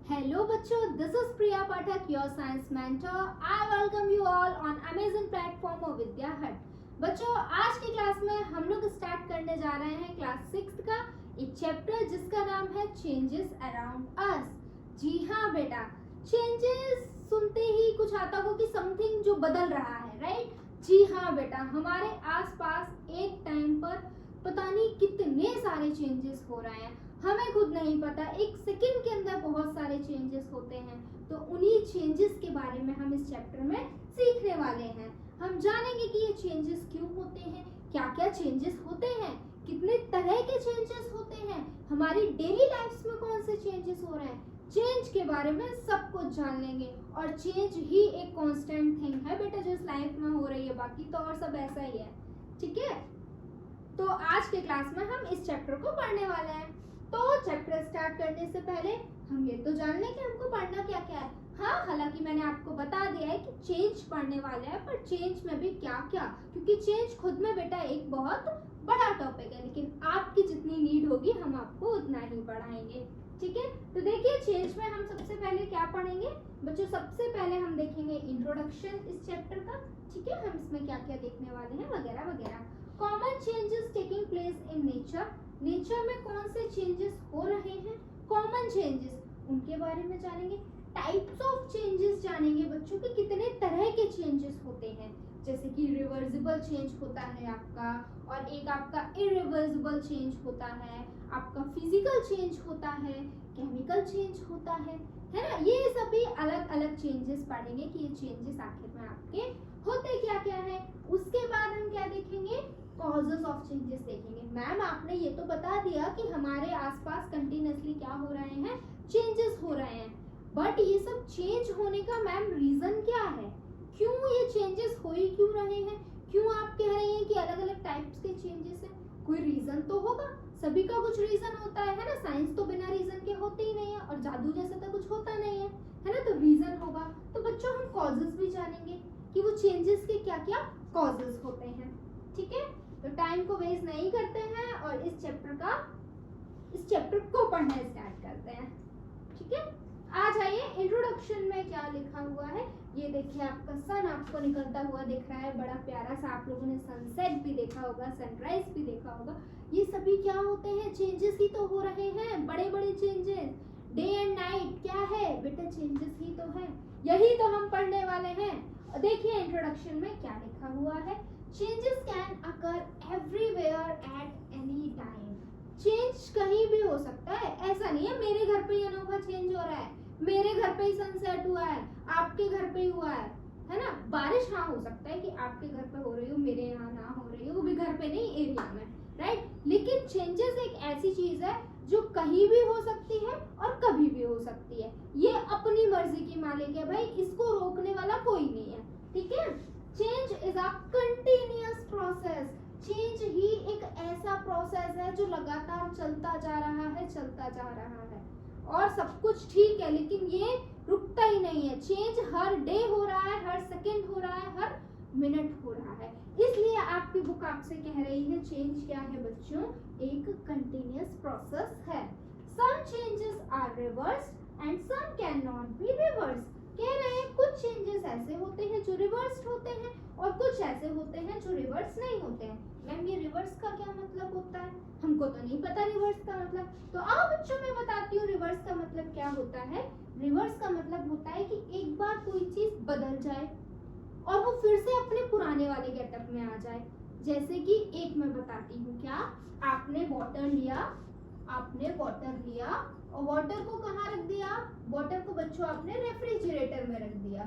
Hello बच्चों, this is Priya Pathak, your science mentor. I welcome you all on amazing platform of Vidya Hut. बच्चों, आज की class में हम लोग स्टार्ट करने जा रहे हैं क्लास 6 का एक चैप्टर जिसका नाम है चेंजेस अराउंड अस। जी हाँ बेटा, चेंजेस सुनते ही कुछ आता हो कि समथिंग जो बदल रहा है, राइट? जी हाँ बेटा, हमारे आसपास एक टाइम पर पता नहीं कितने सारे चेंजेस हो रहे हैं, हमें खुद नहीं पता, एक सेकंड के अंदर बहुत सारे चेंजेस होते हैं। तो उन्हीं चेंजेस के बारे में हम इस चैप्टर में सीखने वाले हैं। हम जानेंगे कि ये चेंजेस क्यों होते हैं, क्या क्या चेंजेस होते हैं, कितने तरह के चेंजेस होते हैं, हमारी डेली लाइफ में कौन से चेंजेस हो रहे हैं। चेंज के बारे में सब कुछ जान लेंगे। और चेंज ही एक कांस्टेंट थिंग है बेटा जो इस लाइफ में हो रही है, बाकी तो और सब ऐसा ही है। ठीक है, तो आज के क्लास में हम इस चैप्टर को पढ़ने वाले हैं। तो चैप्टर स्टार्ट करने से पहले हम ये तो जान लें कि हमको पढ़ना क्या क्या है। हाँ, हालांकि मैंने आपको बता दिया है कि चेंज पढ़ने वाले हैं, पर चेंज में भी क्या क्या, क्योंकि चेंज खुद में बेटा एक बहुत बड़ा टॉपिक है, लेकिन आपकी जितनी नीड होगी हम आपको उतना ही पढ़ाएंगे। ठीक है, तो देखिए चेंज में हम सबसे पहले क्या पढ़ेंगे बच्चों। सबसे पहले हम देखेंगे इंट्रोडक्शन इस चैप्टर का। ठीक है, हम इसमें क्या क्या देखने वाले हैं वगैरह वगैरह। Common changes taking place in nature, nature में कौन से चेंजेस हो रहे हैं, कॉमन चेंजेस उनके बारे में जानेंगे। टाइप्स ऑफ चेंजेस जानेंगे बच्चों के कितने तरह के चेंजेस होते हैं, जैसे कि रिवर्सिबल चेंज होता है आपका, और एक आपका इरिवर्सिबल चेंज होता है, आपका फिजिकल चेंज होता है, केमिकल चेंज होता है ना। ये सभी अलग अलग चेंजेस पढ़ेंगे कि ये चेंजेस आखिर में आपके होते क्या क्या है। उसके बाद हम क्या देखेंगे, कॉजेस ऑफ चेंजेस देखेंगे। मैम आपने ये तो बता दिया कि हमारे आसपास कंटिन्यूअसली क्या हो रहे हैं, चेंजेस हो रहे हैं, बट ये सब चेंज होने का मैम रीजन क्या है, क्यों ये चेंजेस हो ही क्यों रहे हैं, क्यों आप कह रहे हैं कि अलग अलग टाइप्स के चेंजेस हैं। कोई रीजन तो होगा, सभी का कुछ रीजन होता है ना। साइंस तो बिना रीजन के होते ही नहीं है, और जादू जैसा तो कुछ होता नहीं है ना, तो रीजन होगा। तो बच्चों हम कॉजेस भी जानेंगे कि वो चेंजेस के क्या क्या कॉजेस होते हैं। ठीक है, तो टाइम को वेस्ट नहीं करते हैं और इस चैप्टर को पढ़ना स्टार्ट करते हैं। ठीक है, आ जाइए। इंट्रोडक्शन में क्या लिखा हुआ है, ये देखिए आपका सन आपको निकलता हुआ दिख रहा है, बड़ा प्यारा सा। आप लोगों ने सनसेट भी देखा होगा, सनराइज भी देखा होगा। ये सभी क्या होते हैं, चेंजेस ही तो हो रहे हैं, बड़े बड़े चेंजेस। डे एंड नाइट क्या है बेटा, चेंजेस ही तो है, यही तो हम पढ़ने वाले हैं। देखिए इंट्रोडक्शन में क्या लिखा हुआ है, changes can occur everywhere at any time. Change कहीं भी हो सकता है, ऐसा नहीं है मेरे घर पे ही अनोखा चेंज हो रहा है, मेरे घर पे ही सनसेट हुआ है, आपके घर पे ही हुआ है ना। बारिश हाँ हो सकता है कि आपके घर पे हो रही हो, मेरे यहाँ ना हो रही हो, वो भी घर पे नहीं एरिया में, राइट। लेकिन चेंजेस एक ऐसी चीज है जो कहीं भी हो सकती है और कभी भी हो सकती है, ये अपनी मर्जी की मालिक है भाई, इसको रोकने वाला कोई नहीं है। ठीक है, change is a continuous process. Change ही एक ऐसा प्रोसेस है जो लगातार चलता जा रहा है, चलता जा रहा है, और सब कुछ ठीक है, लेकिन ये रुकता ही नहीं है। चेंज हर डे हो रहा है, हर सेकंड हो रहा है, हर मिनट हो रहा है। इसलिए आपकी बुक आपसे कह रही है चेंज क्या है बच्चों, एक कंटिन्यूअस प्रोसेस है। Some changes are reversed and some can not be reversed. कह रहे हैं कुछ चेंजेस ऐसे होते हैं जो रिवर्स्ड होते हैं, और कुछ ऐसे होते हैं जो रिवर्स नहीं होते हैं। मैम ये रिवर्स का क्या मतलब होता है, हमको तो नहीं पता रिवर्स का मतलब। तो आओ बच्चों मैं बताती हूँ रिवर्स का मतलब क्या होता है। रिवर्स का मतलब होता है कि एक बार कोई चीज बदल जाए और वो फिर से अपने पुराने वाले गेटअप में आ जाए। जैसे कि एक मैं बताती हूँ, क्या आपने वाटर लिया और वाटर को कहाँ रख दिया, वाटर को बच्चों आपने रेफ्रिजरेटर में रख दिया,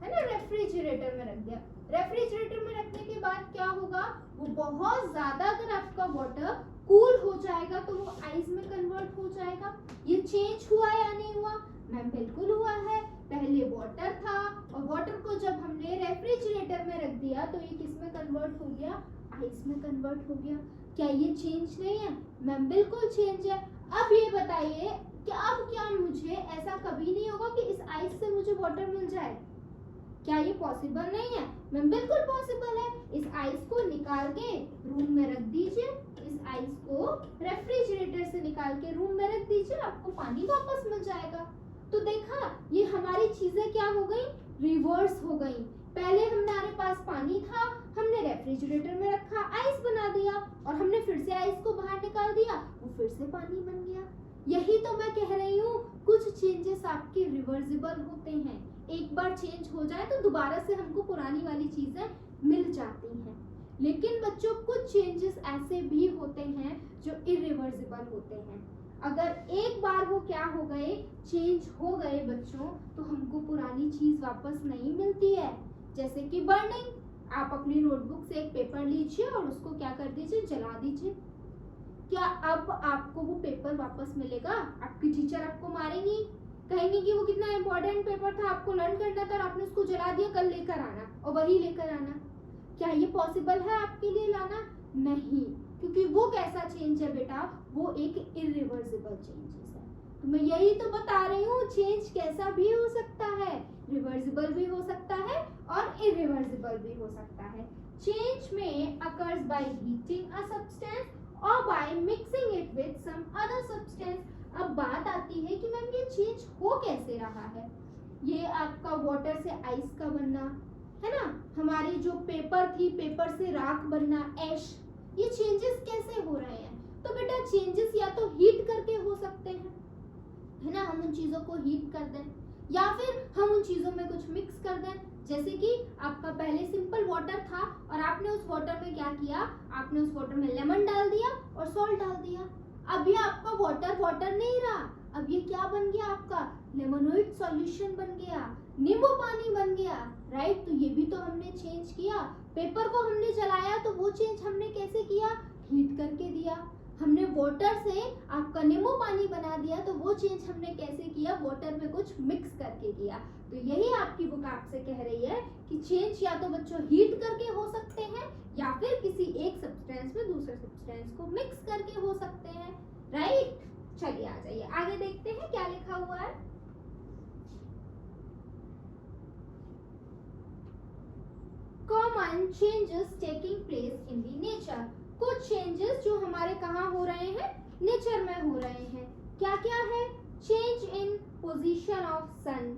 है ना, रेफ्रिजरेटर में रख दिया। रेफ्रिजरेटर में रखने के बाद क्या होगा, वो बहुत ज्यादा अगर आपका वाटर कूल हो जाएगा तो वो आइस में कन्वर्ट हो जाएगा। ये चेंज हुआ या नहीं हुआ, मैम बिल्कुल हुआ है। पहले वाटर था और वाटर को जब हमने रेफ्रिजरेटर में रख दिया तो ये किस में कन्वर्ट हो गया, आइस में कन्वर्ट हो गया। क्या ये चेंज नहीं है, मैम बिल्कुल चेंज है। अब ये बताइए कि अब क्या मुझे ऐसा कभी नहीं होगा कि इस आइस से मुझे वाटर मिल जाए, क्या ये पॉसिबल नहीं है, मैम बिल्कुल पॉसिबल है। इस आइस को निकाल के रूम में रख दीजिए, इस आइस को रेफ्रिजरेटर से निकाल के रूम में रख दीजिए, आपको पानी वापस मिल जाएगा। तो देखा ये हमारी चीजें क्या हो गई, रिवर्स हो गई। पहले हमारे पास पानी था, हमने रेफ्रिजरेटर में रखा, आइस बना दिया, और हमने फिर से आइस को बाहर निकाल दिया, वो फिर से पानी बन गया। यही तो मैं कह रही हूँ, कुछ चेंजेस आपके रिवर्सिबल होते हैं। एक बार चेंज हो जाए तो दोबारा से हमको पुरानी वाली चीजें मिल जाती हैं। लेकिन बच्चों कुछ चेंजेस ऐसे भी होते हैं जो इरिवर्सिबल होते हैं। अगर एक बार वो क्या हो गए, चेंज हो गए बच्चों, तो हमको पुरानी चीज वापस नहीं मिलती है। जैसे कि बर्निंग, आप अपनी नोटबुक से एक पेपर लीजिए और उसको क्या कर दीजिए, जला दीजिए। क्या अब आपको वो पेपर वापस मिलेगा? आपकी टीचर आपको मारेंगी, कहेंगे कि वो कितना इंपॉर्टेंट पेपर था, आपको लर्न करना था और आपने उसको जला दिया, कल लेकर आना, और वही लेकर आना। क्या ये पॉसिबल है आपके लिए लाना? नहीं, क्योंकि वो कैसा चेंज है बेटा, वो एक इरिवर्सिबल चेंजेस है। तो मैं यही तो बता रही हूँ, चेंज कैसा भी हो सकता है, रिवर्सिबल भी हो सकता है और इरिवर्सिबल भी हो सकता है। Change may occurs by heating a substance or by mixing it with some other substance. अब बात आती है कि मैम ये चेंज हो कैसे रहा है। ये आपका वाटर से आइस का बनना है ना, हमारी जो पेपर थी, पेपर से राख बनना, ऐश, ये चेंजेस कैसे हो रहे हैं? तो बेटा चेंजेस या तो हीट करके हो सकते हैं, है ना, हम उन चीजों को हीट कर दें, या फिर हम उन चीजों में कुछ मिक्स कर दें। जैसे कि आपका पहले सिंपल वाटर था और आपने उस वाटर में क्या किया, आपने उस वाटर में लेमन डाल दिया और सॉल्ट डाल दिया। अब ये आपका वाटर वाटर नहीं रहा, अब ये क्या बन गया, आपका लेमोनोइड सॉल्यूशन बन गया, नींबू पानी बन गया, राइट। तो ये भी तो हमने चेंज किया। पेपर को हमने जलाया तो वो चेंज हमने कैसे किया, हीट करके दिया। हमने वाटर से आपका नींबू पानी बना दिया, तो वो चेंज हमने कैसे किया, वाटर में कुछ मिक्स करके किया। तो यही आपकी बुक आपसे कह रही है कि चेंज या तो बच्चों हीट करके हो सकते हैं, या फिर किसी एक सब्सटेंस में दूसरे सब्सटेंस को मिक्स करके हो सकते हैं, राइट। चलिए आ जाइए आगे देखते हैं क्या लिखा हुआ है। Common changes taking place in the nature. कुछ चेंजेस जो हमारे कहाँ हो रहे हैं, नेचर में हो रहे हैं। क्या क्या है, change in position of sun,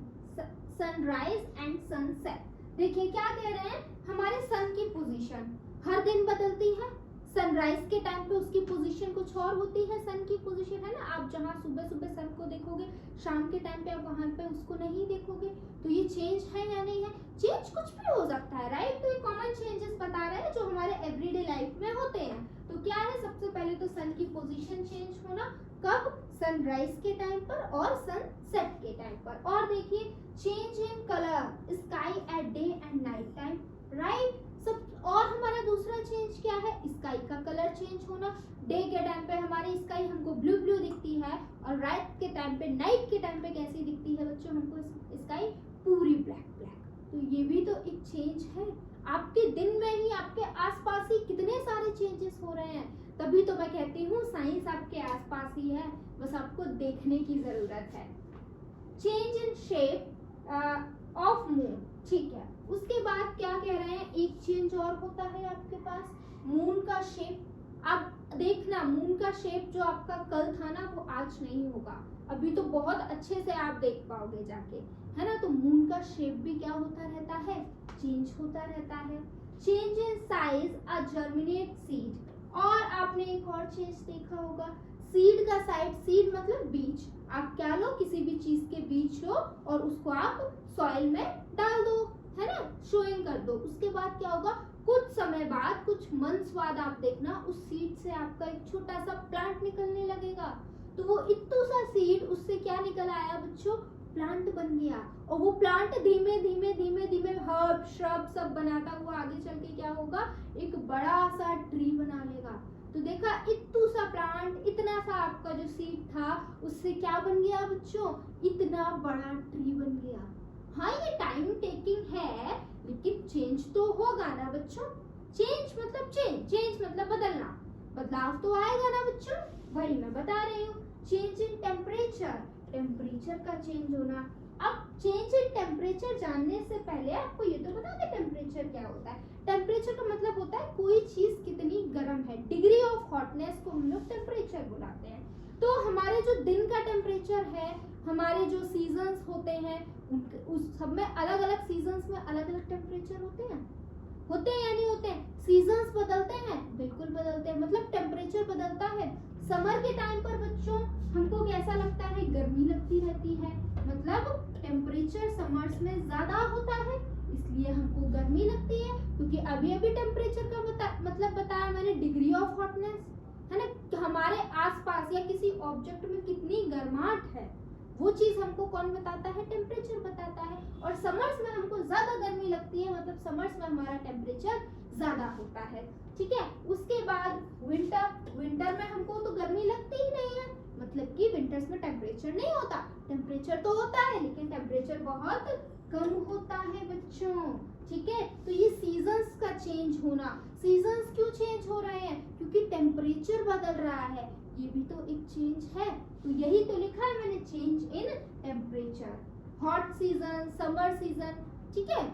sunrise and sunset. देखिए क्या कह रहे हैं, हमारे सन की पोजीशन हर दिन बदलती है। सनराइज के टाइम पे उसकी पोजीशन कुछ और होती है, सन की पोजीशन, है ना। आप जहाँ सुबह सुबह सन को देखोगे, शाम के टाइम पे आप वहां पे उसको नहीं देखोगे। तो ये चेंज है या नहीं है? चेंज कुछ भी हो सकता है, राइट। तो ये कॉमन चेंजेस बता रहे हैं जो हमारे एवरीडे लाइफ में होते हैं। तो क्या है, सबसे पहले तो सन की पोजीशन चेंज होना, कब, सनराइज के टाइम पर और सनसेट के टाइम पर। और देखिए change in colour, sky at day and night time, right. सब और हमारा दूसरा चेंज क्या है, स्काई का कलर चेंज होना। डे के टाइम पे हमारी स्काई हमको ब्लू ब्लू दिखती है, और रात के टाइम पे, नाइट के टाइम पे कैसी दिखती है बच्चों, हमको स्काई पूरी ब्लैक ब्लैक। तो ये भी तो एक चेंज है। आपके दिन में ही, आपके आसपास ही कितने सारे चेंजेस हो रहे हैं। तभी तो मैं कहती हूँ साइंस आपके आसपास ही है, बस आपको देखने की जरूरत है। Change in shape of moon, ठीक है। उसके बाद क्या कह रहे हैं, एक चेंज और होता है आपके पास, मून का शेप। अब देखना, मून का शेप जो आपका कल था ना, वो आज नहीं होगा। अभी तो बहुत अच्छे से आप देख पाओगे जाके, है ना। तो मून का शेप भी क्या होता रहता है, चेंज होता रहता है। Change in size a germinate seed. और आपने एक और चेंज देखा होगा, सीड का साइज, सीड मतलब बीज। आप क्या लो, किसी भी चीज के बीज लो और उसको आप सॉइल में डाल दो, है ना, शोइंग कर दो। उसके बाद क्या होगा, कुछ समय बाद, कुछ मंथ्स बाद आप देखना, उस सीड से आपका एक छोटा सा प्लांट निकलने लगेगा। तो वो इतना सा सीड, उससे क्या निकल आया बच्चों, प्लांट बन गया। और वो प्लांट धीमे धीमे धीमे धीमे हर्ब, श्रब सब बनाता हुआ आगे चल के क्या होगा, एक बड़ा सा ट्री बना लेगा। तो देखा, इतना सा प्लांट, इतना सा आपका जो सीड था, उससे क्या बन गया बच्चों, इतना बड़ा ट्री बन गया। हाँ ये टाइम टेकिंग है, लेकिन चेंज तो होगा ना बच्चों। चेंज मतलब चेंज, चेंज मतलब बदलना, बदलाव तो आएगा ना बच्चों, वही मैं बता रही हूँ। चेंज इन टेम्परेचर, टेम्परेचर का चेंज होना। अब चेंज इन टेम्परेचर जानने से पहले आपको ये तो बता दें टेम्परेचर क्या होता है। टेम्परेचर का मतलब होता है कोई चीज कितनी गर्म है, डिग्री ऑफ हॉटनेस को हम लोग टेम्परेचर बुलाते हैं। तो हमारे जो दिन का टेम्परेचर है, हमारे जो सीजन्स होते हैं उस सब में अलग अलग सीजन्स में अलग अलग टेम्परेचर होते हैं या नहीं होते हैं? सीजन्स बदलते हैं, बिल्कुल बदलते हैं, मतलब टेम्परेचर बदलता है। समर के टाइम पर बच्चों हमको कैसा लगता है? गर्मी लगती रहती है, मतलब टेम्परेचर समर्स में ज्यादा होता है, इसलिए हमको गर्मी लगती है। क्योंकि अभी अभी टेम्परेचर का मतलब बताया मैंने, डिग्री ऑफ हॉटनेस, है ना, हमारे आसपास या किसी ऑब्जेक्ट में कितनी गर्माहट है, वो चीज हमको कौन बताता है? टेम्परेचर बताता है। और समर्स में हमको ज्यादा गर्मी लगती है, मतलब समर्स में हमारा टेम्परेचर ज्यादा होता है, ठीक है। उसके बाद विंटर में हमको तो गर्मी लगती ही नहीं है, मतलब कि विंटर्स में टेम्परेचर नहीं होता, टेम्परेचर तो होता है लेकिन टेम्परेचर बहुत कम होता है बच्चों, ठीक है। तो ये सीजन्स का चेंज होना, सीजन्स क्यों चेंज हो रहे हैं? क्योंकि टेम्परेचर बदल रहा है, ये भी तो एक चेंज है। तो यही तो लिखा है मैंने, change in temperature. Hot season, summer season, ठीक है,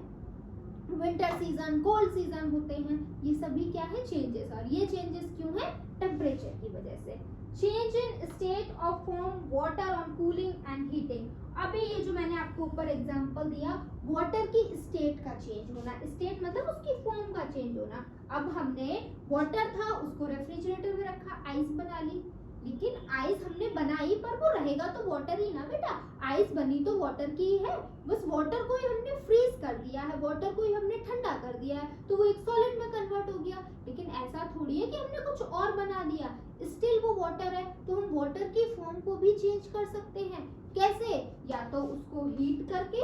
विंटर सीजन, कोल्ड सीजन होते हैं, ये सभी क्या है? चेंजेस। और ये चेंजेस क्यों है? टेम्परेचर की वजह से। Change in state of form water on cooling and heating. अभी ये जो मैंने आपको ऊपर एग्जांपल दिया, वाटर की स्टेट का चेंज होना, स्टेट मतलब उसकी फॉर्म का चेंज होना। अब हमने वाटर था उसको रेफ्रिजरेटर में रखा, आइस बना ली, लेकिन आइस हमने बनाई पर वो रहेगा तो वाटर ही ना बेटा, आइस बनी तो वाटर की ही है, बस वाटर को ही हमने फ्रीज कर दिया है, वाटर को ही हमने ठंडा कर दिया है, तो वो एक सॉलिड में कन्वर्ट हो गया। लेकिन ऐसा थोड़ी है कि हमने कुछ और बना दिया, स्टिल वो वाटर है, तो हम वाटर की फॉर्म को भी चेंज कर सकते हैं। कैसे? या तो उसको हीट करके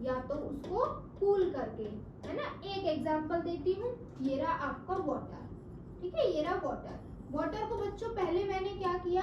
या तो उसको कूल करके, है ना। एक एग्जांपल देती हूँ, ये रहा आपका वाटर, ठीक है, ये रहा वाटर। वाटर को बच्चों पहले मैंने क्या किया?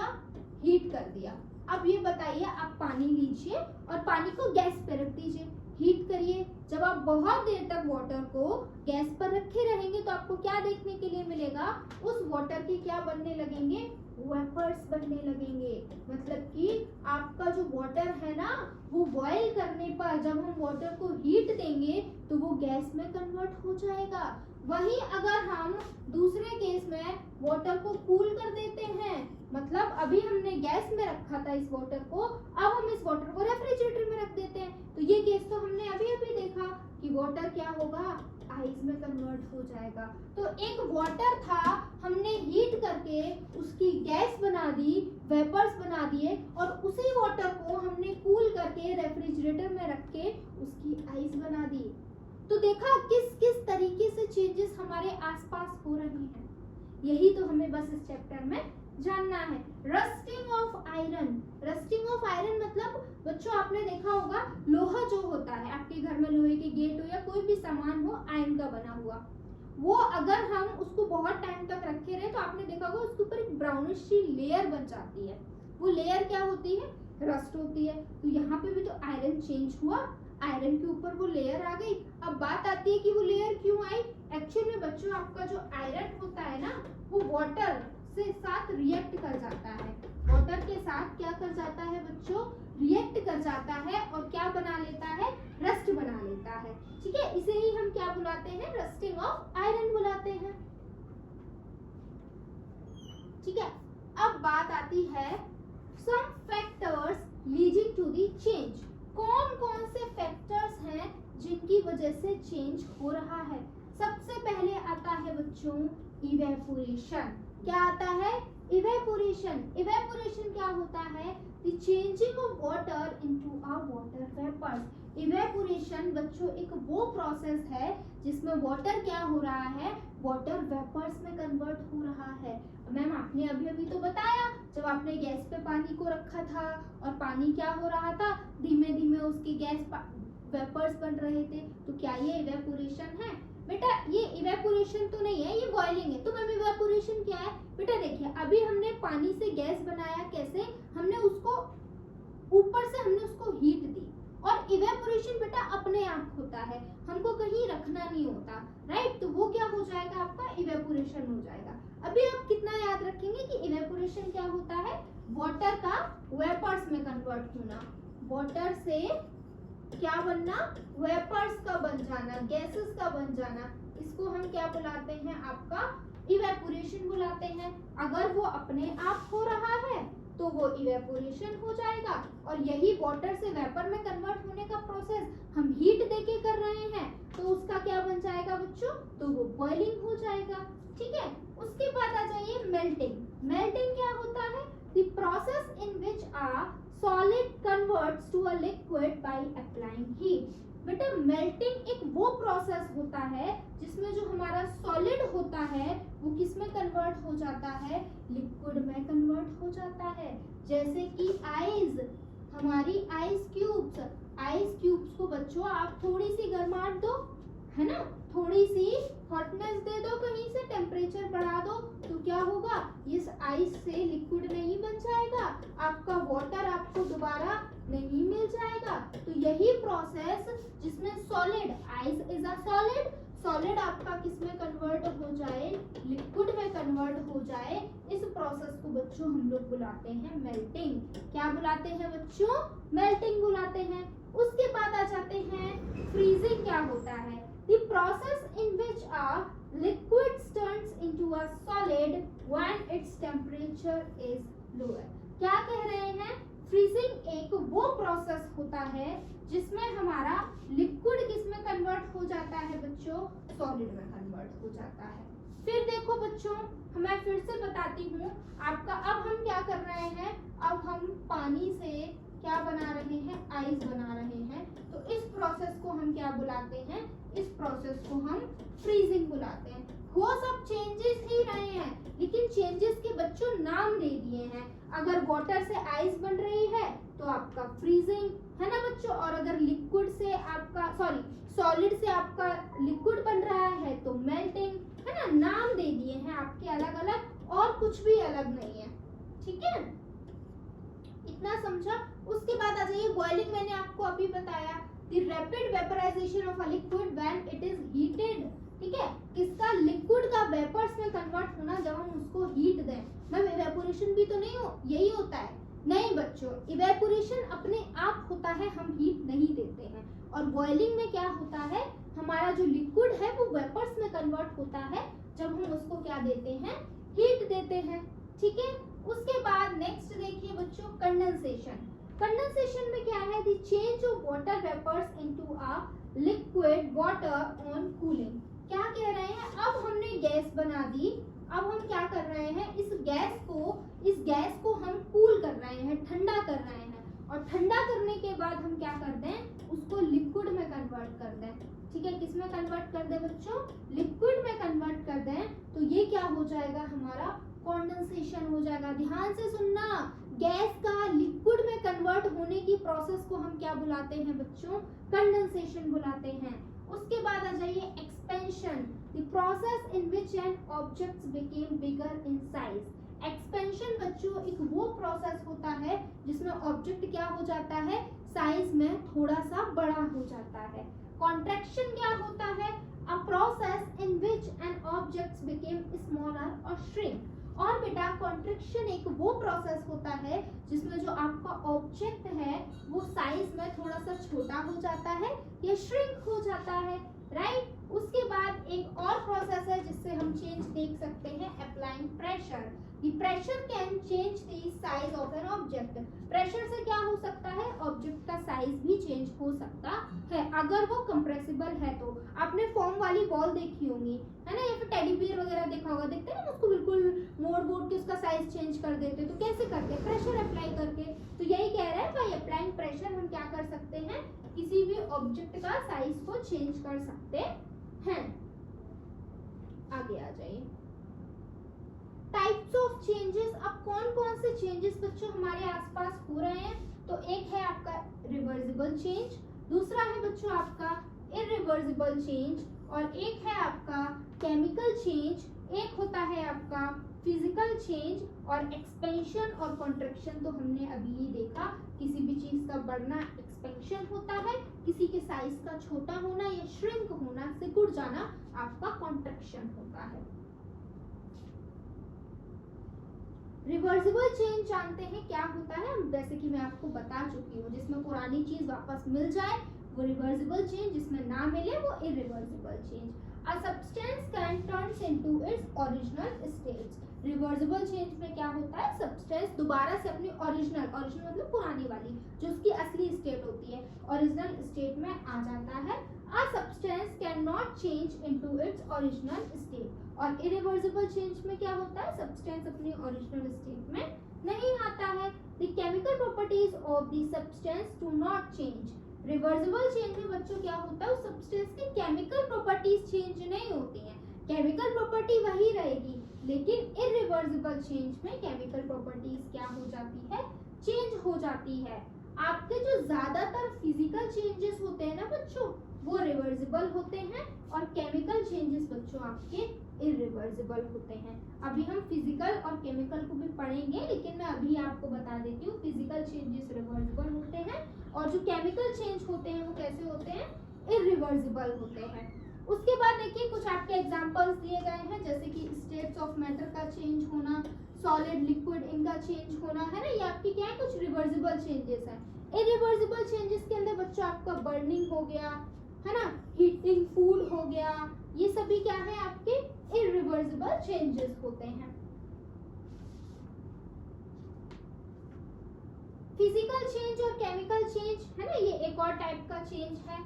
हीट कर दिया। अब ये बताइए, आप पानी लीजिए और पानी को गैस पे रख दीजिए, हीट करिए। जब आप बहुत देर तक वाटर को गैस पर रखे रहेंगे तो आपको क्या देखने के लिए मिलेगा? उस वाटर के क्या बनने लगेंगे? वेपर्स बनने लगेंगे। मतलब कि आपका जो वाटर है ना, वो बॉईल करने पर जब हम वाटर को हीट देंगे तो वो गैस में कन्वर्ट हो जाएगा। वहीं अगर हम दूसरे केस में वाटर को कूल कर देते हैं, मतलब अभी हमने गैस में रखा था इस वाटर को, अब हम इस वाटर को रेफ्रिजरेटर में रख देते हैं, तो ये केस तो हमने अभी अभी देखा कि वाटर क्या होगा? आइस में कन्वर्ट हो जाएगा। तो एक वाटर था, हमने हीट करके उसकी गैस बना दी, वेपर्स बना दिए, और उसी वाटर को हमने कूल करके रेफ्रिजरेटर में रख के उसकी आइस बना दी। तो देखा किस किस तरीके से चेंजेस हमारे आसपास हो रहे हैं, यही तो हमें बस इस चैप्टर में जानना है। Rusting of iron, rusting of iron मतलब बच्चों आपने देखा होगा, लोहा जो होता है आपके घर में, लोहे के गेट हो या कोई भी सामान हो आयरन का बना हुआ, वो अगर हम उसको बहुत टाइम तक रखे रहे तो आपने देखा होगा उसके ऊपर एक ब्राउनिश सी लेयर बन जाती है। वो लेयर क्या होती है? रस्ट होती है। तो यहाँ पे भी तो आयरन चेंज हुआ, आयरन के ऊपर वो लेयर आ गई। अब बात आती है कि वो लेयर क्यों आई? एक्चुअल में बच्चों आपका जो आयरन होता है ना, वो वाटर से साथ रिएक्ट कर जाता है, वाटर के साथ क्या कर जाता है बच्चों? रिएक्ट कर जाता है और क्या बना लेता है? रस्ट बना लेता है, ठीक है। इसे ही हम क्या बुलाते हैं? रस्टिंग ऑफ आयरन बुलाते हैं, ठीक है। अब बात आती है some factors leading to the change. कौन कौन से फैक्टर्स हैं जिनकी वजह से चेंज हो रहा है? सबसे पहले आता है बच्चों इवेपोरेशन। क्या आता है? इवेपोरेशन। इवेपोरेशन क्या होता है? The changing of water into a water vapours. Evaporation बच्चों एक वो प्रोसेस है जिसमें वाटर क्या हो रहा है? वाटर वेपर्स में कन्वर्ट हो रहा है। मैम आपने अभी अभी तो बताया, जब आपने गैस पे पानी को रखा था और पानी क्या हो रहा था? धीमे धीमे उसकी गैस वेपर्स बन रहे थे, तो क्या ये इवेपोरेशन है? बेटा ये इवेपोरेशन तो नहीं है, ये बॉइलिंग है। तो मैम इवेपोरेशन क्या है? बेटा देखिए, अभी हमने पानी से गैस बनाया, कैसे? हमने उसको ऊपर से हमने उसको हीट दी, और इवेपोरेशन बेटा अपने आप होता है, हमको कहीं रखना नहीं होता, राइट। तो वो क्या हो जाएगा? आपका इवेपोरेशन हो जाएगा। अभी आप कितना याद रखेंगे कि इवेपोरेशन क्या होता है? वाटर का वेपर्स में कन्वर्ट होना, वाटर से क्या बनना? वेपर्स का बन जाना, गैसेस का बन जाना, इसको हम क्या बुलाते हैं? आपका इवेपोरेशन बुलाते हैं। अगर वो अपने आप हो रहा है तो वो इवेपोरेशन हो जाएगा, और यही वाटर से वेपर में कन्वर्ट होने का प्रोसेस हम हीट देके कर रहे हैं, तो उसका क्या बन जाएगा बच्चों, तो वो बॉइलिंग हो जाएगा। ठीक है, उसके बाद आ जाइए मेल्टिंग। मेल्टिंग क्या होता है, the process in which a solid converts to a liquid by applying heat. बेटा मेल्टिंग एक वो प्रोसेस होता है जिसमें जो हमारा सॉलिड होता है वो किस में कन्वर्ट हो जाता है, लिक्विड में कन्वर्ट हो जाता है। जैसे कि आइस, हमारी आइस क्यूब्स को बच्चों आप थोड़ी सी गर्माहट दो, है ना, थोड़ी सी हॉटनेस दे दो, कहीं से टेम्परेचर बढ़ा दो, तो क्या होगा, इस आइस से लिक्विड नहीं बन जाएगा, आपका वाटर आपको दोबारा नहीं मिल जाएगा। तो यही प्रोसेस जिसमें solid, ice is a solid आपका किस में कन्वर्ट हो जाए, लिक्विड में कन्वर्ट हो जाए, इस प्रोसेस को बच्चों हम लोग बुलाते हैं मेल्टिंग। क्या बुलाते हैं बच्चों, मेल्टिंग बुलाते हैं। उसके बाद आ जाते हैं फ्रीजिंग। क्या होता है, the process in which a liquid turns into a solid when its temperature is lower। क्या कह रहे हैं, फ्रीजिंग एक वो प्रोसेस होता है जिसमें हमारा लिक्विड किस में कन्वर्ट हो जाता है बच्चों, सॉलिड में कन्वर्ट हो जाता है। फिर देखो बच्चों, मैं फिर से बताती हूँ आपका, अब हम क्या कर रहे हैं, अब हम पानी से क्या बना रहे हैं, आइस बना रहे हैं। तो इस प्रोसेस को हम क्या बुलाते हैं, इस प्रोसेस को हम फ्रीजिंग बुलाते हैं। हो सब चेंजेस ही रहे हैं, लेकिन चेंजेस के बच्चों नाम दे दिए हैं। अगर वाटर से आइस बन रही है तो आपका फ्रीजिंग है ना बच्चों, और अगर लिक्विड से आपका सॉलिड से आपका लिक्विड बन रहा है तो मेल्टिंग, है ना, नाम दे दिए हैं आपके अलग अलग, और कुछ भी अलग नहीं है। ठीक है, इतना समझा। उसके बाद आ जाइए बॉइलिंग। मैंने आपको अभी बताया, the rapid vaporisation of a liquid when it is heated. ठीक है, किसका, लिक्विड का वेपर्स में कन्वर्ट होना जब हम उसको हीट दें। मैम इवेपोरेशन भी तो नहीं हो, यही होता है, नहीं बच्चों, इवेपोरेशन अपने आप होता है, हम हीट नहीं देते हैं। और बॉइलिंग में क्या होता है, हमारा जो लिक्विड है वो वेपर्स में कन्वर्ट होता है जब हम उसको क्या देते हैं, हीट देते हैं। ठीक है, उसके बाद नेक्स्ट देखिए बच्चों, कंडेंसेशन। कंडेंसेशन में क्या है, the change of water vapours into a liquid water on cooling. क्या कह रहे हैं, अब हमने गैस बना दी, अब हम क्या कर रहे हैं, इस गैस को हम कूल कर रहे हैं, ठंडा कर रहे हैं, और ठंडा करने के बाद हम क्या कर दें, उसको लिक्विड में कन्वर्ट कर दें। ठीक है, किस में कन्वर्ट कर दें बच्चों, लिक्विड में कन्वर्ट कर दें, तो ये क्या हो जाएगा, हमारा कंडेंसेशन हो जाएगा। ध्यान से सुनना, गैस का लिक्विड में कन्वर्ट होने की प्रोसेस को हम क्या बुलाते हैं बच्चों, कंडेंसेशन बुलाते हैं। उसके बाद आ जाइए expansion, the process in which an object became bigger in size. Expansion बच्चों एक वो प्रोसेस होता है जिसमें ऑब्जेक्ट क्या हो जाता है, साइज में थोड़ा सा बड़ा हो जाता है। कॉन्ट्रैक्शन क्या होता है, a process in which an object became smaller और श्रिंक। और बेटा कॉन्ट्रैक्शन एक वो प्रोसेस होता है जिसमें जो आपका ऑब्जेक्ट है वो साइज में थोड़ा सा छोटा हो जाता है या श्रिंक हो जाता है, राइट। उसके बाद एक और प्रोसेस है जिससे हम चेंज देख सकते हैं, applying pressure. The pressure can change the size of an object. Pressure से क्या हो सकता है, ऑब्जेक्ट का साइज भी चेंज हो सकता है अगर वो कंप्रेसिबल है। तो आपने फोम वाली बॉल देखी होंगी, है ना, या फिर टेडी बियर वगैरह देखा होगा, देखते हैं ना उसको बिल्कुल मोड़ के उसका साइज चेंज कर देते, तो कैसे करते हैं, प्रेशर अप्लाई करके। तो यही कह रहा है बाय अप्लाइंग प्रेशर हम क्या कर सकते हैं, किसी भी ऑब्जेक्ट का साइज को चेंज कर सकते हैं। आगे आ जाइए, टाइप्स ऑफ चेंजेस। अब कौन कौन से चेंजेस बच्चों हमारे आसपास हो रहे हैं, तो एक है आपका रिवर्सिबल चेंज, दूसरा है बच्चों आपका इरिवर्सिबल चेंज, और एक है आपका केमिकल चेंज, एक होता है आपका फिजिकल चेंज, और एक्सपेंशन और कॉन्ट्रैक्शन तो हमने अभी ही देखा, किसी भी चीज का बढ़ना एक्सपेंशन होता है, किसी के साइज का छोटा होना या श्रिंक होना, सिकुड़ जाना आपका कॉन्ट्रैक्शन होता है। रिवर्सिबल चेंज जानते हैं क्या होता है, जैसे कि मैं आपको बता चुकी हूँ, जिसमें पुरानी चीज वापस मिल जाए वो रिवर्सिबल चेंज, जिसमें ना मिले वो irreversible change. A substance can turn into its original states. Reversible change में क्या होता है, सब्सटेंस दोबारा से अपनी ओरिजिनल मतलब पुरानी वाली जो उसकी असली स्टेट होती है, ओरिजिनल स्टेट में आ जाता है. A substance cannot change into its original state. और इरिवर्सिबल चेंज में क्या होता है, सब्सटेंस अपनी ओरिजिनल स्टेट में नहीं आता है. The chemical properties of the substance do not change. Reversible change में बच्चों क्या होता है, उस सब्सटेंस की केमिकल प्रॉपर्टीज चेंज नहीं होती हैं, केमिकल प्रॉपर्टी वही रहेगी, लेकिन इरिवर्सिबल चेंज में केमिकल प्रॉपर्टीज क्या हो जाती है, चेंज हो जाती है. आपके जो ज्यादातर फिजिकल चेंजेस होते हैं ना बच्चों, वो रिवर्सिबल होते हैं और केमिकल चेंजेस बच्चों आपके इरिवर्सिबल होते हैं. अभी हम फिजिकल और केमिकल को भी पढ़ेंगे, लेकिन मैं अभी आपको बता देती हूँ फिजिकल चेंजेस रिवर्सिबल होते हैं और जो केमिकल चेंज होते हैं वो कैसे होते हैं, इरिवर्सिबल होते हैं. उसके बाद देखिए कुछ आपके एग्जांपल्स दिए गए हैं, जैसे कि स्टेट्स ऑफ मैटर का चेंज होना, सॉलिड लिक्विड इनका चेंज होना है ना, ये आपकी क्या है, कुछ रिवर्सिबल चेंजेस हैं. इरिवर्सिबल चेंजेस के अंदर बच्चों आपका बर्निंग हो गया है ना, हीटिंग फूड हो गया, ये सभी क्या है आपके इरिवर्सिबल चेंजेस होते हैं. फिजिकल चेंज और केमिकल चेंज है ना, ये एक और टाइप का चेंज है,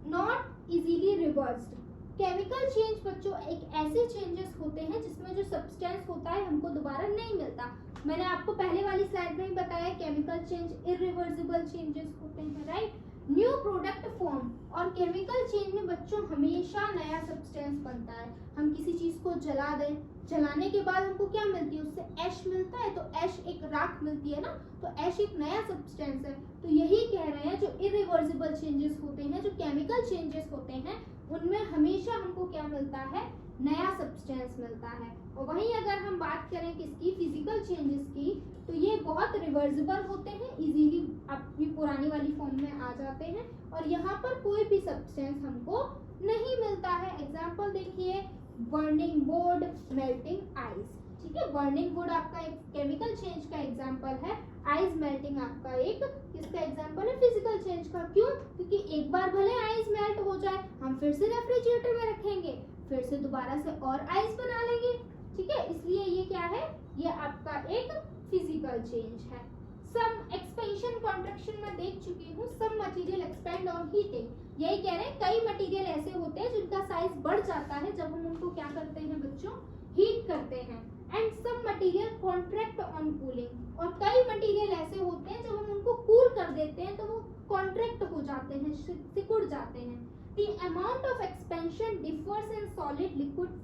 not easily reversed. Chemical change बच्चों एक ऐसे चेंजेस होते हैं जिसमें जो सब्सटेंस होता है हमको दोबारा नहीं मिलता. मैंने आपको पहले वाली स्लाइड में ही बताया केमिकल चेंज इरिवर्सिबल चेंजेस होते हैं, राइट. न्यू प्रोडक्ट फॉर्म, और केमिकल चेंज में बच्चों हमेशा नया सब्सटेंस बनता है. हम किसी चीज को जला दें, जलाने के बाद हमको क्या मिलती है, उससे ऐश मिलता है, तो ऐश एक राख मिलती है ना, तो ऐश एक नया सब्सटेंस है. तो यही कह रहे हैं जो इरिवर्सिबल चेंजेस होते हैं, जो केमिकल चेंजेस होते हैं, उनमें हमेशा हमको क्या मिलता है, नया सब्सटेंस मिलता है. और वहीं अगर हम बात करें किसकी, फिजिकल चेंजेस की, तो ये बहुत रिवर्सिबल होते हैं, इजीली अपनी पुरानी वाली फॉर्म में आ जाते हैं और यहाँ पर कोई भी सब्सटेंस हमको नहीं मिलता है. एग्जांपल देखिए, बर्निंग वुड, मेल्टिंग आइस. ठीक है, बर्निंग वुड आपका एक केमिकल चेंज का एग्जांपल है, आइस मेल्टिंग आपका एक किसका एग्जांपल है, फिजिकल चेंज का. क्यों, क्योंकि एक बार भले आइस मेल्ट हो जाए, हम फिर से रेफ्रिजरेटर में रखेंगे, फिर से दोबारा से और आइस बना लेंगे. ठीक है, इसलिए ये क्या है, ये आपका एक फिजिकल चेंज है. सम एक्सपेंशन कॉन्ट्रैक्शन में देख चुकी हूँ, some material expand on heating. यही कह रहे हैं कई मटेरियल ऐसे होते हैं जिनका साइज बढ़ जाता है जब हम उनको क्या करते हैं बच्चों, हीट करते हैं. And some material contract on cooling, और कई मटेरियल ऐसे होते हैं जब हम उनको कूल कर देते हैं तो वो कॉन्ट्रैक्ट हो जाते हैं, सिकुड़ जाते हैं. The amount of expansion differs in solid, liquid,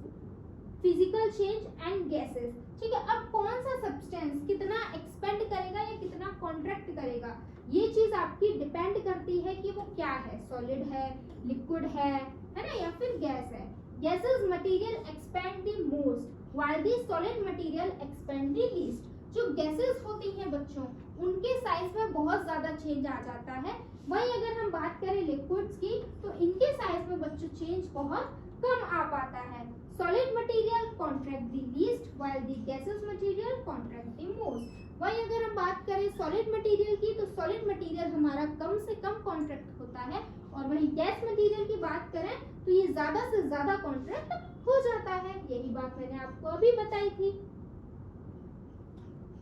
physical change and gases. ठीक है, अब कौन सा सब्सटेंस कितना एक्सपेंड करेगा या कितना कॉन्ट्रैक्ट करेगा, ये चीज आपकी डिपेंड करती है कि वो क्या है, सॉलिड है, लिक्विड है ना, या फिर गैस है. Gases material expand the most, while the solid material expand the least. जो गैसेस होती हैं बच्चों, उनके साइज में बहुत ज्यादा चेंज आ जाता है. वहीं अगर हम बात करें लिक्विड्स की, तो इनके साइज में बच्चों चेंज बहुत कम आ पाता है. Solid material contract the least, while the gases material contract the most. वहीं अगर हम बात करें सॉलिड मटेरियल की, तो सॉलिड मटेरियल हमारा कम से कम कॉन्ट्रैक्ट होता है, और वहीं गैस मटेरियल की बात करें तो ये ज्यादा से ज्यादा कॉन्ट्रैक्ट हो जाता है. यही बात मैंने आपको अभी बताई थी.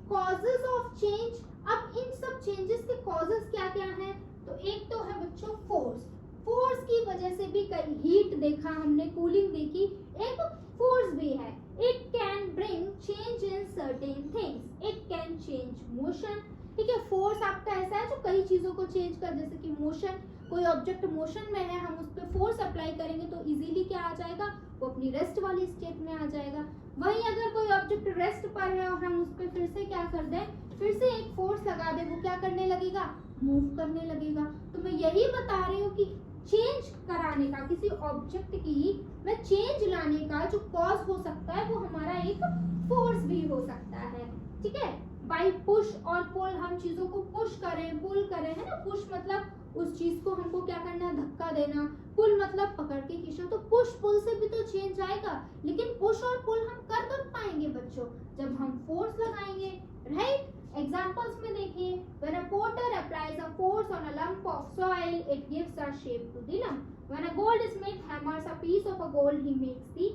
कॉजेज ऑफ चेंज, अब इन सब चेंजेस के कॉजेज क्या क्या हैं, तो एक तो है बच्चों फोर्स. फोर्स की वजह से भी कई हीट देखा हमने, कूलिंग देखी, एक फोर्स भी है. It can bring change in certain things, it can change motion. ठीक है, फोर्स आपका ऐसा है जो कई चीजों को चेंज कर, जैसे कि मोशन, कोई ऑब्जेक्ट मोशन में है, हम उस पर फोर्स अप्लाई करेंगे तो इजीली क्या आ जाएगा, वो अपनी रेस्ट वाली स्टेट में आ जाएगा. वहीं अगर कोई ऑब्जेक्ट रेस्ट पर है और हम उस पर फिर से क्या कर दें, फिर से एक फोर्स लगा दें, वो क्या करने लगेगा, मूव करने लगेगा. तो मैं यही बता रही हूँ कि चेंज कराने का, किसी ऑब्जेक्ट की में चेंज लाने का जो कॉज हो सकता है वो हमारा एक फोर्स भी हो सकता है. ठीक है, बाय पुश और पुल, हम चीजों को पुश करें, पुल करें, है ना. पुश मतलब उस चीज को हमको क्या करना है, धक्का देना. पुल मतलब पकड़ के खींचना. तो पुश पुल से भी तो चेंज आएगा, लेकिन पुश और पुल हम कर कब पाएंगे बच्चों, जब हम फोर्स लगाएंगे, राइट. एग्जाम्पल्स में देखिए, when a potter applies a force on a lump of soil, it gives a shape to the lump. When a goldsmith hammers a piece of a gold, he makes the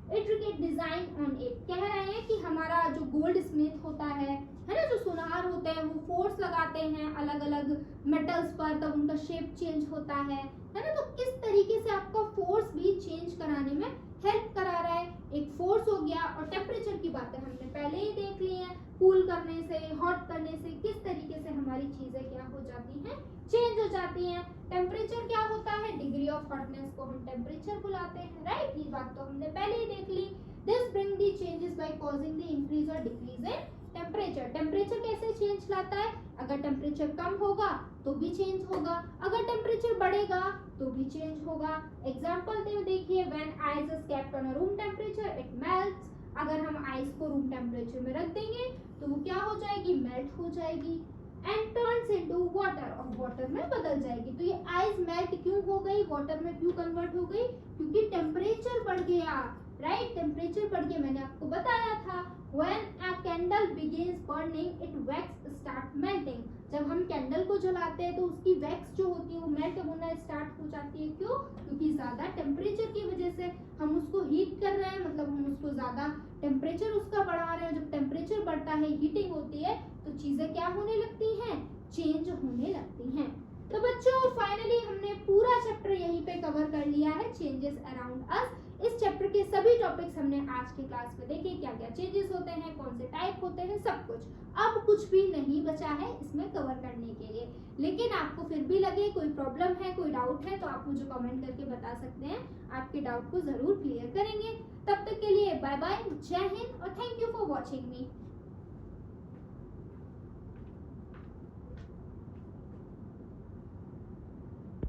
intricate design on it. कह रहे हैं कि हमारा जो gold Smith होता है ना, जो सुनार होते हैं, वो फोर्स लगाते हैं अलग अलग मेटल्स पर, तब उनका शेप चेंज होता है ना। तो किस तरीके से आपका फोर्स भी चेंज कराने में हेल्प करा रहा है। एक फोर्स हो गया, और टेम्परेचर की बातें हमने पहले ही देख ली है। कूल करने से, हॉट करने से किस तरीके से हमारी चीजें क्या हो जाती हैं, चेंज हो जाती हैं। टेम्परेचर क्या होता है, डिग्री ऑफ हॉटनेस को हम टेम्परेचर बुलाते हैं, राइट। ये बात तो हमने पहले ही देख ली। This bring the changes by causing the increase or decrease in temperature. Temperature कैसे चेंज लाता है, अगर टेम्परेचर कम होगा तो भी चेंज होगा, अगर टेम्परेचर बढ़ेगा तो भी चेंज होगा। एग्जाम्पल देखिए, when ice is kept on a room temperature it melts. अगर हम आइस को रूम टेम्परेचर में रख देंगे तो वो क्या हो जाएगी, मेल्ट हो जाएगी। एंड टर्न्स इनटू वाटर, और वाटर में बदल जाएगी। तो ये आइस मेल्ट क्यों हो गई, वाटर में क्यों कन्वर्ट हो गई, क्योंकि टेम्परेचर बढ़ गया, राइट। टेम्परेचर बढ़ गया, मैंने आपको बताया था। When a candle begins burning, its wax start melting. जब हम कैंडल को जलाते हैं तो उसकी वैक्स जो होती है वो मेल्ट होना स्टार्ट हो जाती है। क्यों, क्योंकि ज्यादा टेम्परेचर की वजह से हम उसको हीट कर रहे हैं, मतलब हम उसको ज्यादा टेम्परेचर उसका बढ़ा रहे हैं। जब टेम्परेचर बढ़ता है, हीटिंग होती है, तो चीजें क्या होने लगती हैं, चेंज होने लगती हैं। तो बच्चों फाइनली हमने पूरा चैप्टर यहीं पे कवर कर लिया है, चेंजेस अराउंड अस। इस चैप्टर के सभी टॉपिक्स हमने आज की क्लास में देखे, क्या क्या चेंजेस होते हैं, कौन से टाइप होते हैं, सब कुछ। अब कुछ भी नहीं बचा है इसमें कवर करने के लिए। लेकिन आपको फिर भी लगे कोई प्रॉब्लम है, कोई डाउट है, तो आप मुझे कमेंट करके बता सकते हैं। आपके डाउट को जरूर क्लियर करेंगे। तब तक के लिए बाय बाय, जय हिंद और thank you for watching me.